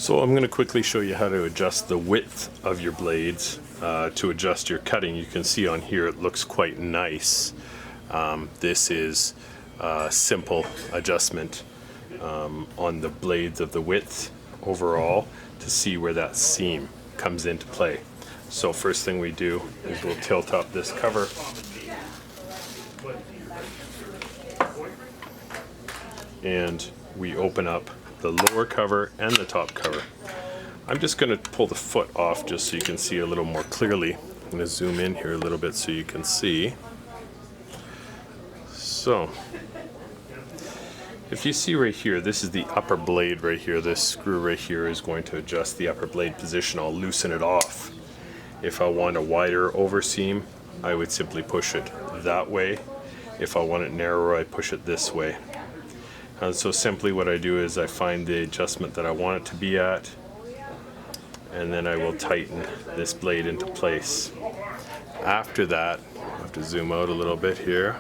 So I'm going to quickly show you how to adjust the width of your blades to adjust your cutting. You can see on here it looks quite nice. This is a simple adjustment on the blades of the width overall to see where that seam comes into play. So first thing we do is we'll tilt up this cover. And we open up the lower cover and the top cover. I'm just going to pull the foot off just so you can see a little more clearly. I'm going to zoom in here a little bit so you can see. So, if you see right here, this is the upper blade right here. This screw right here is going to adjust the upper blade position. I'll loosen it off. If I want a wider overseam, I would simply push it that way. If I want it narrower, I push it this way. And so simply what I do is I find the adjustment that I want it to be at, and then I will tighten this blade into place. After that, I have to zoom out a little bit here.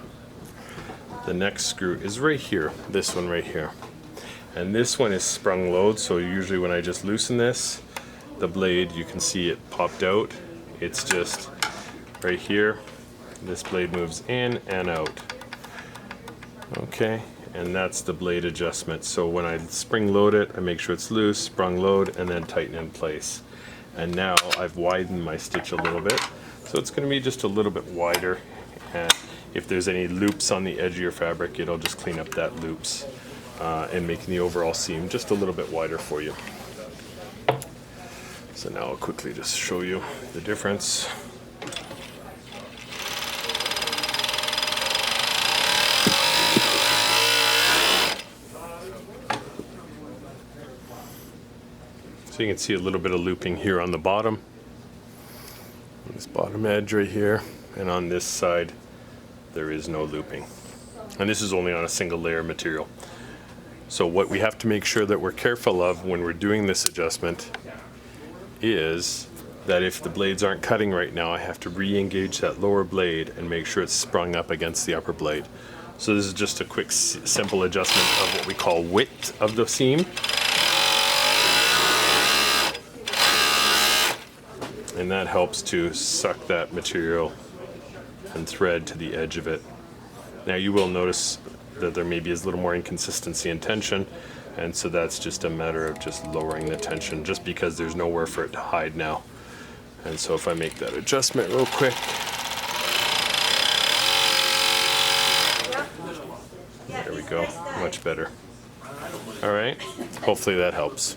The next screw is right here, this one right here. And this one is sprung load, so usually when I just loosen this, the blade, you can see it popped out. It's just right here. This blade moves in and out. Okay. And that's the blade adjustment. So when I spring load it, I make sure it's loose, sprung load, and then tighten in place. And now I've widened my stitch a little bit. So it's going to be just a little bit wider. And if there's any loops on the edge of your fabric, it'll just clean up that loops and making the overall seam just a little bit wider for you. So now I'll quickly just show you the difference. So you can see a little bit of looping here on the bottom, on this bottom edge right here, and on this side there is no looping. And this is only on a single layer material. So what we have to make sure that we're careful of when we're doing this adjustment is that if the blades aren't cutting right now, I have to re-engage that lower blade and make sure it's sprung up against the upper blade. So this is just a quick simple adjustment of what we call width of the seam. And that helps to suck that material and thread to the edge of it. Now you will notice that there maybe is a little more inconsistency in tension, and so that's just a matter of just lowering the tension just because there's nowhere for it to hide now. And so if I make that adjustment real quick. There we go, much better. All right, hopefully that helps.